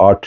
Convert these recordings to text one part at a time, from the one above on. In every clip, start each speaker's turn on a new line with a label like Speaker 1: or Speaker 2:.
Speaker 1: 8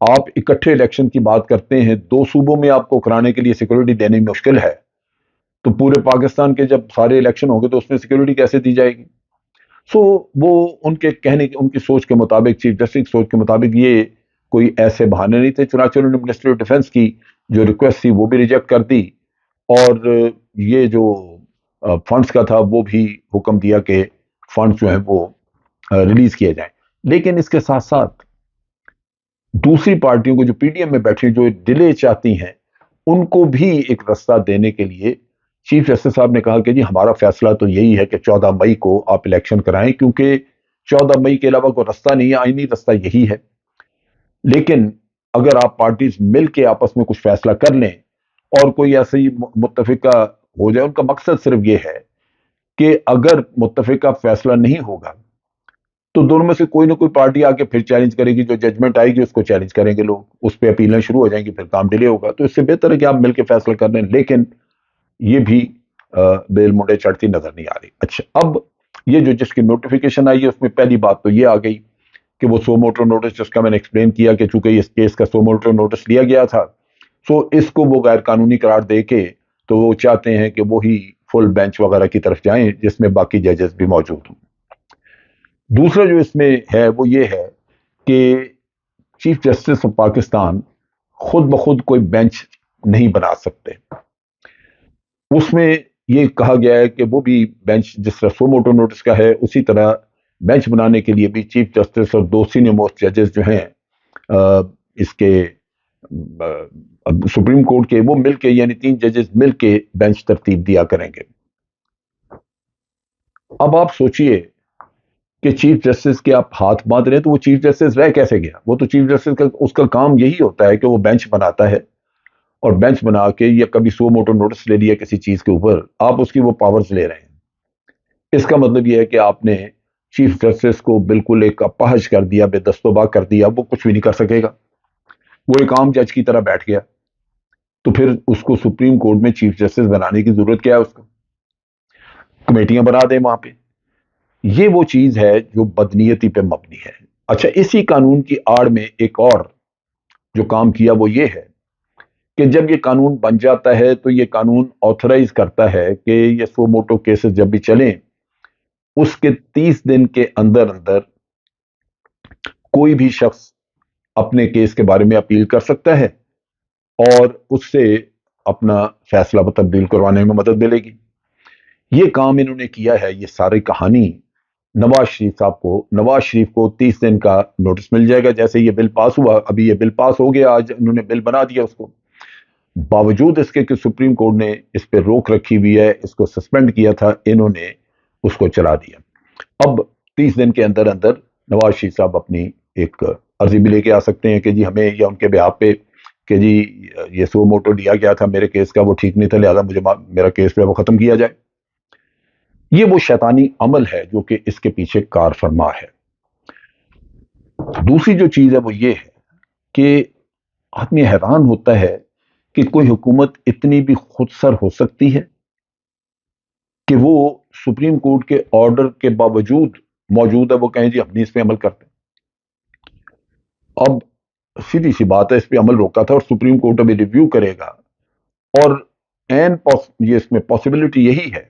Speaker 1: آپ اکٹھے الیکشن کی بات کرتے ہیں، 2 صوبوں میں آپ کو کرانے کے لیے سیکورٹی دینے میں مشکل ہے، تو پورے پاکستان کے جب سارے الیکشن ہوں گے تو اس میں سیکورٹی کیسے دی جائے گی؟ سو وہ ان کے کہنے ان کی سوچ کے مطابق، چیف جسٹس کی سوچ کے مطابق یہ کوئی ایسے بہانے نہیں تھے، چنانچہ انہوں نے منسٹری آف ڈیفنس کی جو ریکویسٹ تھی وہ بھی ریجیکٹ کر دی، اور یہ جو فنڈز کا تھا وہ بھی حکم دیا کہ فنڈز جو ہیں وہ ریلیز کیے جائیں۔ لیکن اس کے ساتھ ساتھ دوسری پارٹیوں کو جو پی ڈی ایم میں بیٹھی جو ڈیلے چاہتی ہیں، ان کو بھی ایک رستہ دینے کے لیے چیف جسٹس صاحب نے کہا کہ جی ہمارا فیصلہ تو یہی ہے کہ 14 مئی کو آپ الیکشن کرائیں، کیونکہ 14 مئی کے علاوہ کوئی رستہ نہیں ہے، آئینی رستہ یہی ہے۔ لیکن اگر آپ پارٹیز مل کے آپس میں کچھ فیصلہ کر لیں اور کوئی ایسی متفقہ ہو جائے، ان کا مقصد صرف یہ ہے کہ اگر متفقہ فیصلہ نہیں ہوگا تو دونوں میں سے کوئی نہ کوئی پارٹی آ کے پھر چیلنج کرے گی، جو ججمنٹ آئے گی اس کو چیلنج کریں گے لوگ، اس پہ اپیلیں شروع ہو جائیں گی، پھر کام ڈیلے ہوگا۔ تو اس سے بہتر ہے کہ آپ مل کے فیصلہ کر لیں، لیکن یہ بھی بیل منڈے چڑھتی نظر نہیں آ رہی۔ اچھا، اب یہ جو جس کی نوٹیفیکیشن آئی ہے اس میں پہلی بات تو یہ آ گئی کہ وہ سو موٹو نوٹس، جس کا میں نے ایکسپلین کیا کہ چونکہ اس کیس کا سو موٹو نوٹس لیا گیا تھا، سو اس کو وہ غیر قانونی قرار دے کے تو وہ چاہتے ہیں کہ وہی فل بینچ وغیرہ کی طرف جائیں جس میں باقی ججز بھی موجود ہوں۔ دوسرا جو اس میں ہے وہ یہ ہے کہ چیف جسٹس آف پاکستان خود بخود کوئی بینچ نہیں بنا سکتے۔ اس میں یہ کہا گیا ہے کہ وہ بھی بینچ جس طرح سو موٹو نوٹس کا ہے اسی طرح بینچ بنانے کے لیے بھی چیف جسٹس اور 2 سینئر موسٹ ججز جو ہیں اس کے سپریم کورٹ کے، وہ مل کے یعنی 3 ججز مل کے بینچ ترتیب دیا کریں گے۔ اب آپ سوچئے کہ چیف جسٹس کے آپ ہاتھ باندھ رہے ہیں، تو وہ چیف جسٹس رہ کیسے گیا؟ وہ تو چیف جسٹس کا اس کا کام یہی ہوتا ہے کہ وہ بینچ بناتا ہے، اور بینچ بنا کے یا کبھی سو موٹو نوٹس لے لیا کسی چیز کے اوپر، آپ اس کی وہ پاورز لے رہے ہیں۔ اس کا مطلب یہ ہے کہ آپ نے چیف جسٹس کو بالکل ایک اپاہج کر دیا، بے دست و باک کر دیا، وہ کچھ بھی نہیں کر سکے گا، وہ ایک عام جج کی طرح بیٹھ گیا۔ تو پھر اس کو سپریم کورٹ میں چیف جسٹس بنانے کی ضرورت کیا ہے؟ اس کو کمیٹیاں بنا دیں وہاں پہ۔ یہ وہ چیز ہے جو بدنیتی پہ مبنی ہے۔ اچھا، اسی قانون کی آڑ میں ایک اور جو کام کیا وہ یہ ہے کہ جب یہ قانون بن جاتا ہے تو یہ قانون آتھرائز کرتا ہے کہ یہ سو موٹو کیسز جب بھی چلیں، اس کے 30 دن کے اندر اندر کوئی بھی شخص اپنے کیس کے بارے میں اپیل کر سکتا ہے اور اس سے اپنا فیصلہ تبدیل کروانے میں مدد ملے گی۔ یہ کام انہوں نے کیا ہے، یہ ساری کہانی نواز شریف کو 30 دن کا نوٹس مل جائے گا۔ جیسے یہ بل پاس ہوا، ابھی یہ بل پاس ہو گیا، آج انہوں نے بل بنا دیا اس کو، باوجود اس کے کہ سپریم کورٹ نے اس پہ روک رکھی ہوئی ہے، اس کو سسپینڈ کیا تھا، انہوں نے اس کو چلا دیا۔ اب 30 دن کے اندر اندر نواز شریف صاحب اپنی ایک عرضی بھی لے کے آ سکتے ہیں کہ جی ہمیں یا ان کے بیہاف پہ کہ جی یہ سو موٹو لیا گیا تھا میرے کیس کا، وہ ٹھیک نہیں تھا، لہذا مجھے میرا کیس جو ہے وہ ختم کیا جائے۔ یہ وہ شیطانی عمل ہے جو کہ اس کے پیچھے کار فرما ہے۔ دوسری جو چیز ہے وہ یہ ہے کہ آدمی حیران ہوتا ہے کہ کوئی حکومت اتنی بھی خود سر ہو سکتی ہے کہ وہ سپریم کورٹ کے آرڈر کے باوجود موجود ہے، وہ کہیں جی ہم نہیں اس پہ عمل کرتے۔ اب سیدھی سی بات ہے، اس پہ عمل روکا تھا اور سپریم کورٹ ابھی ریویو کرے گا، اور یہ اس میں پاسبلٹی یہی ہے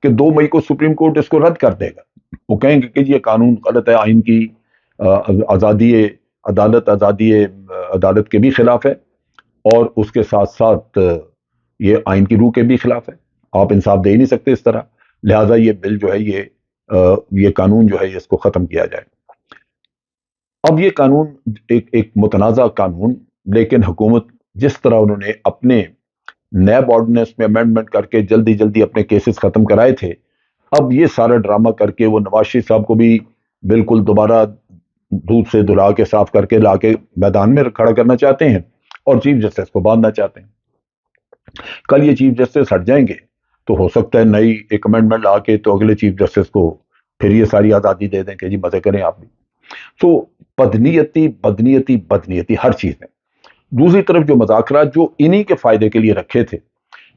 Speaker 1: کہ 2 مئی کو سپریم کورٹ اس کو رد کر دے گا۔ وہ کہیں گے کہ یہ قانون غلط ہے، آئین کی آزادی عدالت کے بھی خلاف ہے، اور اس کے ساتھ ساتھ یہ آئین کی روح کے بھی خلاف ہے، آپ انصاف دے ہی نہیں سکتے اس طرح، لہٰذا یہ بل جو ہے یہ قانون جو ہے اس کو ختم کیا جائے۔ اب یہ قانون ایک متنازع قانون، لیکن حکومت جس طرح انہوں نے اپنے نیب آرڈیننس میں امینڈمنٹ کر کے جلدی جلدی اپنے کیسز ختم کرائے تھے، اب یہ سارا ڈرامہ کر کے وہ نواز شریف صاحب کو بھی بالکل دوبارہ دودھ سے دھلا کے صاف کر کے لا کے میدان میں کھڑا کرنا چاہتے ہیں اور چیف جسٹس کو باندھنا چاہتے ہیں۔ کل یہ چیف جسٹس ہٹ جائیں گے تو ہو سکتا ہے نئی ایک امینڈمنٹ لا کے تو اگلے چیف جسٹس کو پھر یہ ساری آزادی دے دیں کہ جی مزے کریں آپ بھی۔ تو بدنیتی بدنیتی بدنیتی ہر چیز میں۔ دوسری طرف جو مذاکرات جو انہی کے فائدے کے لیے رکھے تھے،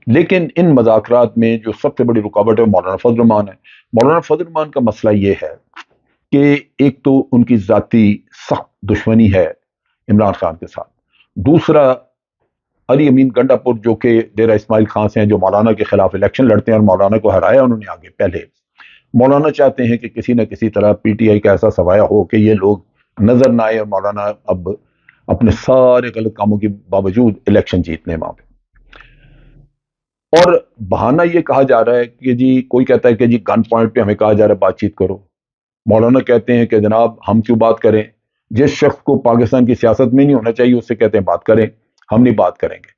Speaker 1: لیکن ان مذاکرات میں جو سب سے بڑی رکاوٹ ہے مولانا فضل الرحمان ہے۔ مولانا فضل الرحمان کا مسئلہ یہ ہے کہ ایک تو ان کی ذاتی سخت دشمنی ہے عمران خان کے ساتھ. دوسرا علی امین گنڈاپور جو کہ ڈیرہ اسماعیل خان سے ہیں، جو مولانا کے خلاف الیکشن لڑتے ہیں اور مولانا کو ہرایا انہوں نے آگے. پہلے مولانا چاہتے ہیں کہ کسی نہ کسی طرح پی ٹی آئی کا ایسا سوایہ ہو کہ یہ لوگ نظر نہ آئے اور مولانا اب اپنے سارے غلط کاموں کے باوجود الیکشن جیتنے وہاں پہ. اور بہانہ یہ کہا جا رہا ہے کہ جی کوئی کہتا ہے کہ جی گن پوائنٹ پہ ہمیں کہا جا رہا ہے بات چیت کرو. مولانا کہتے ہیں کہ جناب ہم کیوں بات کریں، جس شخص کو پاکستان کی سیاست میں نہیں ہونا چاہیے اس سے کہتے ہیں بات کریں، ہم نہیں بات کریں گے.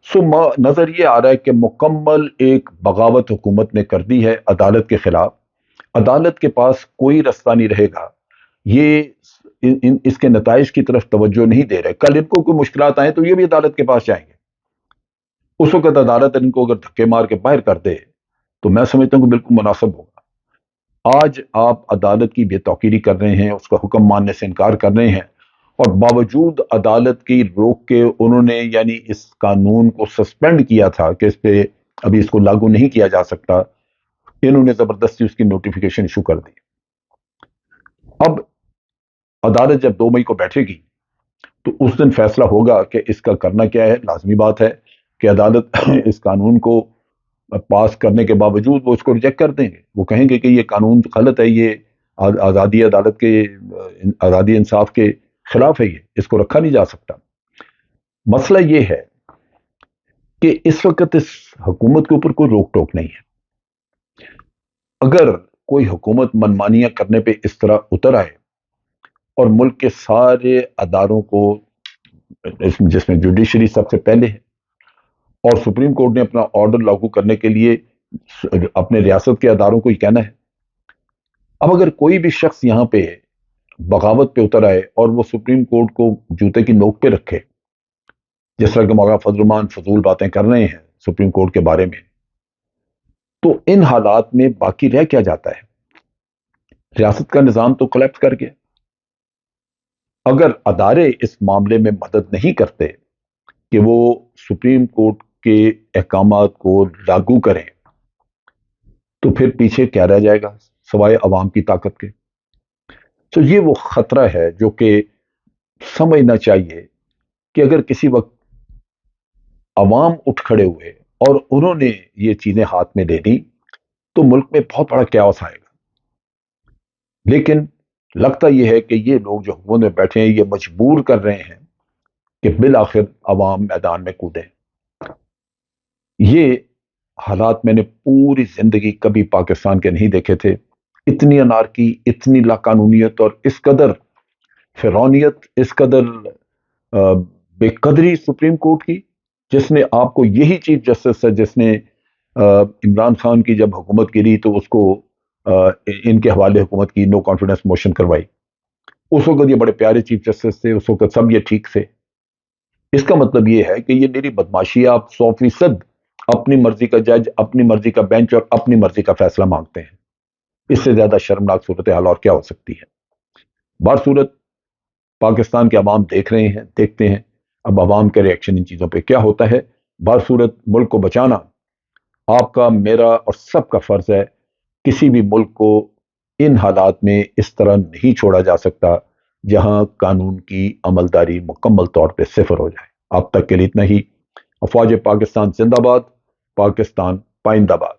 Speaker 1: سو نظر یہ آ رہا ہے کہ مکمل ایک بغاوت حکومت نے کر دی ہے عدالت کے خلاف. عدالت کے پاس کوئی رستہ نہیں رہے گا. یہ اس کے نتائج کی طرف توجہ نہیں دے رہے. کل ان کو کوئی مشکلات آئیں تو یہ بھی عدالت کے پاس جائیں گے. اس وقت عدالت ان کو اگر دھکے مار کے باہر کر دے تو میں سمجھتا ہوں کہ بالکل مناسب ہوگا. آج آپ عدالت کی بے توقیری کر رہے ہیں، اس کا حکم ماننے سے انکار کر رہے ہیں، اور باوجود عدالت کی روک کے انہوں نے یعنی اس قانون کو سسپینڈ کیا تھا کہ اس پہ ابھی اس کو لاگو نہیں کیا جا سکتا، انہوں نے زبردستی اس کی نوٹیفیکیشن ایشو کر دی. اب عدالت جب 2 مئی کو بیٹھے گی تو اس دن فیصلہ ہوگا کہ اس کا کرنا کیا ہے. لازمی بات ہے کہ عدالت اس قانون کو پاس کرنے کے باوجود وہ اس کو ریجیکٹ کر دیں گے. وہ کہیں گے کہ یہ قانون غلط ہے، یہ آزادی عدالت کے آزادی انصاف کے خلاف ہے، یہ اس کو رکھا نہیں جا سکتا. مسئلہ یہ ہے کہ اس وقت اس حکومت کے اوپر کوئی روک ٹوک نہیں ہے. اگر کوئی حکومت منمانیاں کرنے پہ اس طرح اتر آئے اور ملک کے سارے اداروں کو، جس میں جوڈیشری سب سے پہلے ہے، اور سپریم کورٹ نے اپنا آرڈر لاگو کرنے کے لیے اپنے ریاست کے اداروں کو ہی کہنا ہے. اب اگر کوئی بھی شخص یہاں پہ بغاوت پہ اتر آئے اور وہ سپریم کورٹ کو جوتے کی نوک پہ رکھے، جس طرح کہ مولانا فضل الرحمان فضول باتیں کر رہے ہیں سپریم کورٹ کے بارے میں، تو ان حالات میں باقی رہ کیا جاتا ہے؟ ریاست کا نظام تو کولیپس کر گیا. اگر ادارے اس معاملے میں مدد نہیں کرتے کہ وہ سپریم کورٹ کے احکامات کو لاگو کریں تو پھر پیچھے کیا رہ جائے گا سوائے عوام کی طاقت کے؟ تو یہ وہ خطرہ ہے جو کہ سمجھنا چاہیے کہ اگر کسی وقت عوام اٹھ کھڑے ہوئے اور انہوں نے یہ چیزیں ہاتھ میں لے لی تو ملک میں بہت بڑا کیاس آئے گا. لیکن لگتا یہ ہے کہ یہ لوگ جو حکومت میں بیٹھے ہیں یہ مجبور کر رہے ہیں کہ بالآخر عوام میدان میں کودیں. یہ حالات میں نے پوری زندگی کبھی پاکستان کے نہیں دیکھے تھے. اتنی انارکی، اتنی لاقانونیت اور اس قدر فرعونیت، اس قدر بے قدری سپریم کورٹ کی، جس نے آپ کو یہی چیف جسٹس ہے جس نے عمران خان کی جب حکومت گری تو اس کو ان کے حوالے حکومت کی نو کانفیڈنس موشن کروائی. اس وقت یہ بڑے پیارے چیف جسٹس تھے، اس وقت سب یہ ٹھیک تھے. اس کا مطلب یہ ہے کہ یہ میری بدماشی، آپ 100% اپنی مرضی کا جج، اپنی مرضی کا بینچ اور اپنی مرضی کا فیصلہ مانگتے ہیں. اس سے زیادہ شرمناک صورتحال اور کیا ہو سکتی ہے؟ بہر صورت پاکستان کے عوام دیکھ رہے ہیں، دیکھتے ہیں اب عوام کا ریئیکشن ان چیزوں پہ کیا ہوتا ہے. بہر صورت ملک کو بچانا آپ کا، میرا اور سب کا فرض ہے. کسی بھی ملک کو ان حالات میں اس طرح نہیں چھوڑا جا سکتا جہاں قانون کی عملداری مکمل طور پہ صفر ہو جائے. اب تک کے لیے اتنا ہی. افواج پاکستان زندہ باد، پاکستان پائندہ باد.